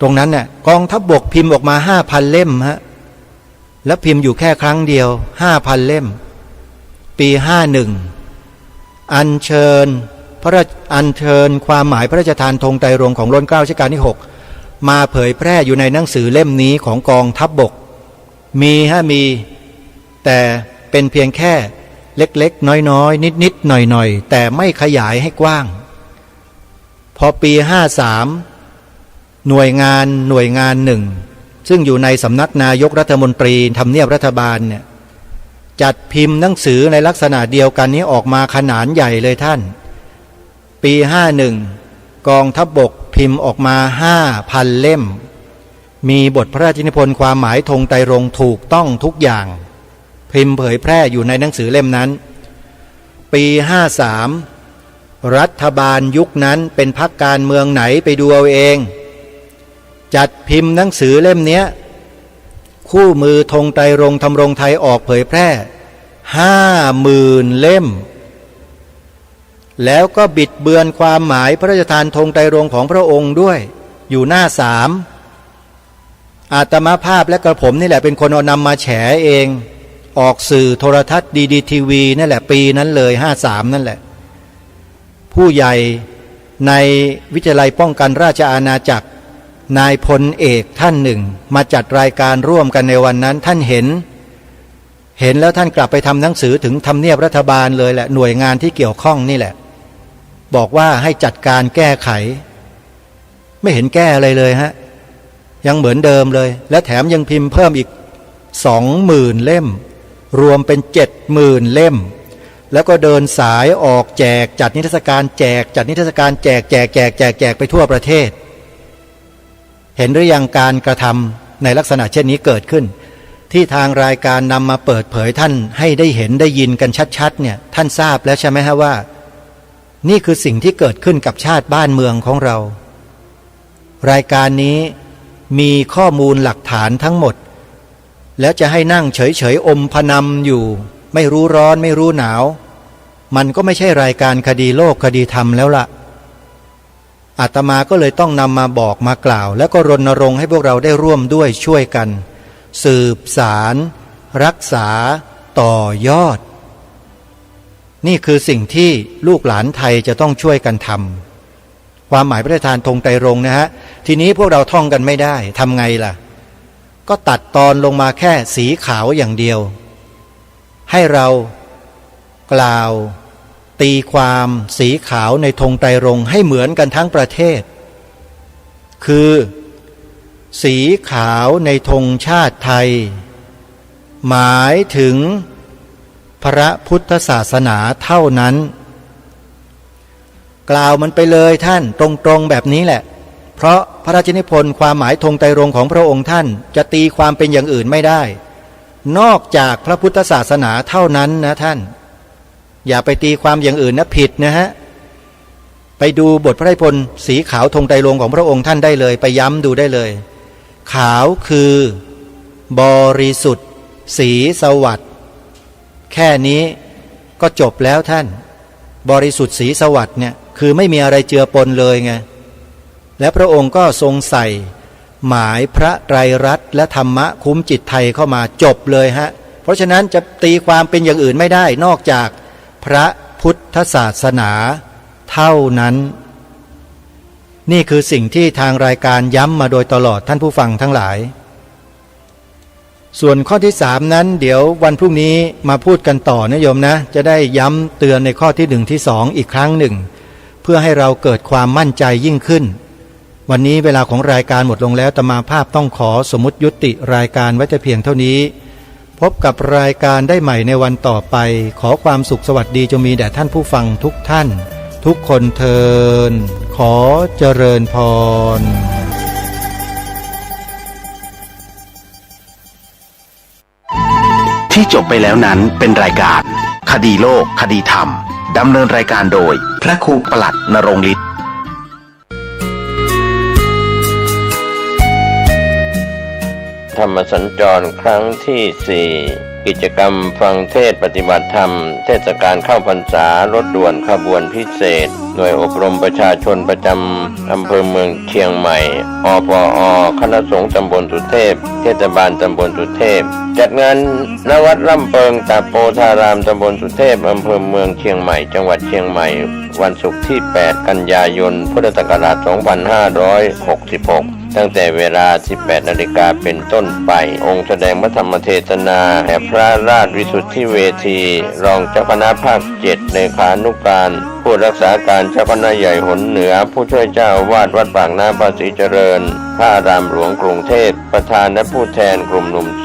ตรงนั้นน่ะกองทัพบกพิมพ์ออกมา 5,000 เล่มฮะแล้วพิมพ์อยู่แค่ครั้งเดียว 5,000 เล่มปี51อัญเชิญความหมายพระราชทานธงไตรรงค์ของรัชกาลรัชกาลที่6มาเผยแพร่อยู่ในหนังสือเล่มนี้ของกองทัพบกมีแต่เป็นเพียงแค่เล็กๆน้อยๆนิดๆหน่อยๆแต่ไม่ขยายให้กว้างพอปี53หน่วยงานหนึ่งซึ่งอยู่ในสำนักนายกรัฐมนตรีทำเนียบรัฐบาลเนี่ยจัดพิมพ์หนังสือในลักษณะเดียวกันนี้ออกมาขนาดใหญ่เลยท่านปี51กองทัพบกพิมพ์ออกมา 5,000 เล่มมีบทพระราชนิพนธ์ความหมายธงไตรรงค์ถูกต้องทุกอย่างพิมพ์เผยแพร่อยู่ในหนังสือเล่มนั้นปี53รัฐบาลยุคนั้นเป็นพรรคการเมืองไหนไปดูเอาเองจัดพิมพ์หนังสือเล่มนี้คู่มือธงไตรรงค์ทำรงไทยออกเผยแพร่ 50,000 เล่มแล้วก็บิดเบือนความหมายพระราชทานธงไตรรงค์ของพระองค์ด้วยอยู่หน้า3อาตมาภาพและกระผมนี่แหละเป็นคนเอานำมาแฉเองออกสื่อโทรทัศน์ดีทีวีนั่นแหละปีนั้นเลย53นั่นแหละผู้ใหญ่ในวิทยาลัยป้องกันราชอาณาจักรนายพลเอกท่านหนึ่งมาจัดรายการร่วมกันในวันนั้นท่านเห็นแล้วท่านกลับไปทำหนังสือถึงทำเนียบรัฐบาลเลยแหละหน่วยงานที่เกี่ยวข้องนี่แหละบอกว่าให้จัดการแก้ไขไม่เห็นแก้อะไรเลยฮะยังเหมือนเดิมเลยและแถมยังพิมพ์เพิ่มอีก 20,000 เล่มรวมเป็น 70,000 เล่มแล้วก็เดินสายออกแจกจัดนิทรรศการแจกจัดนิทรรศการแจกไปทั่วประเทศเห็นหรือยังการกระทำในลักษณะเช่นนี้เกิดขึ้นที่ทางรายการนำมาเปิดเผยท่านให้ได้เห็นได้ยินกันชัดๆเนี่ยท่านทราบแล้วใช่ไหมฮะว่านี่คือสิ่งที่เกิดขึ้นกับชาติบ้านเมืองของเรารายการนี้มีข้อมูลหลักฐานทั้งหมดแล้วจะให้นั่งเฉยๆอมพนำอยู่ไม่รู้ร้อนไม่รู้หนาวมันก็ไม่ใช่รายการคดีโลกคดีธรรมแล้วล่ะอาตมาก็เลยต้องนำมาบอกมากล่าวแล้วก็รณรงค์ให้พวกเราได้ร่วมด้วยช่วยกันสืบสารรักษาต่อยอดนี่คือสิ่งที่ลูกหลานไทยจะต้องช่วยกันทำความหมายพระราชทานธงไตรรงค์นะฮะทีนี้พวกเราท่องกันไม่ได้ทำไงล่ะก็ตัดตอนลงมาแค่สีขาวอย่างเดียวให้เรากล่าวตีความสีขาวในธงไตรรงค์ให้เหมือนกันทั้งประเทศคือสีขาวในธงชาติไทยหมายถึงพระพุทธศาสนาเท่านั้นกล่าวมันไปเลยท่านตรงๆแบบนี้แหละเพราะพระราชนิพนธ์ความหมายธงไตรรงค์ของพระองค์ท่านจะตีความเป็นอย่างอื่นไม่ได้นอกจากพระพุทธศาสนาเท่านั้นนะท่านอย่าไปตีความอย่างอื่นนะผิดนะฮะไปดูบทพระราชนิพนธ์สีขาวธงไตรรงค์ของพระองค์ท่านได้เลยไปย้ำดูได้เลยขาวคือบริสุทธิ์สีสวัสดิ์แค่นี้ก็จบแล้วท่านบริสุทธิ์สีสวัสดิ์เนี่ยคือไม่มีอะไรเจือปนเลยไงและพระองค์ก็ทรงใส่หมายพระไตรรัตน์และธรรมะคุ้มจิตไทยเข้ามาจบเลยฮะเพราะฉะนั้นจะตีความเป็นอย่างอื่นไม่ได้นอกจากพระพุทธศาสนาเท่านั้นนี่คือสิ่งที่ทางรายการย้ำมาโดยตลอดท่านผู้ฟังทั้งหลายส่วนข้อที่3นั้นเดี๋ยววันพรุ่งนี้มาพูดกันต่อนะโยมนะจะได้ย้ำเตือนในข้อที่1ที่2อีกครั้งหนึ่งเพื่อให้เราเกิดความมั่นใจยิ่งขึ้นวันนี้เวลาของรายการหมดลงแล้วอาตมาภาพต้องขอสมมุติยุติรายการไว้แต่เพียงเท่านี้พบกับรายการได้ใหม่ในวันต่อไปขอความสุขสวัสดีจงมีแด่ท่านผู้ฟังทุกท่านทุกคนเทินขอเจริญพรที่จบไปแล้วนั้นเป็นรายการคดีโลกคดีธรรมดำเนินรายการโดยพระครูปลัดณรงค์ฤทธิ์ธรรมสัญจรครั้งที่4กิจกรรมฟังเทศปฏิบัติธรรมเทศกาลเข้าพรรษารถด่วนขบวนพิเศษหน่วยอบรมประชาชนประจำอำเภอเมืองเชียงใหม่อปอคณะสงฆ์ตำบลสุเทพเทศบาลตำบลสุเทพจัดงานณวัดร่ำเปิงตาโปธารามตำบลสุเทพอำเภอเมืองเชียงใหม่จังหวัดเชียงใหม่วันศุกร์ที่8กันยายนพุทธศักราช2566ตั้งแต่เวลา 18 นาฬิกาเป็นต้นไปองค์แสดงพระธรรมเทศนาแห่พระราชวิสุทธิเวทีรองเจ้าคณะภาค7เลขานุการผู้รักษาการเจ้าคณะใหญ่หนเหนือผู้ช่วยเจ้าอาวาสวัดปากน้ำภาษีเจริญพระอารามหลวงกรุงเทพประธานและผู้แทนกลุ่มหนุ่มส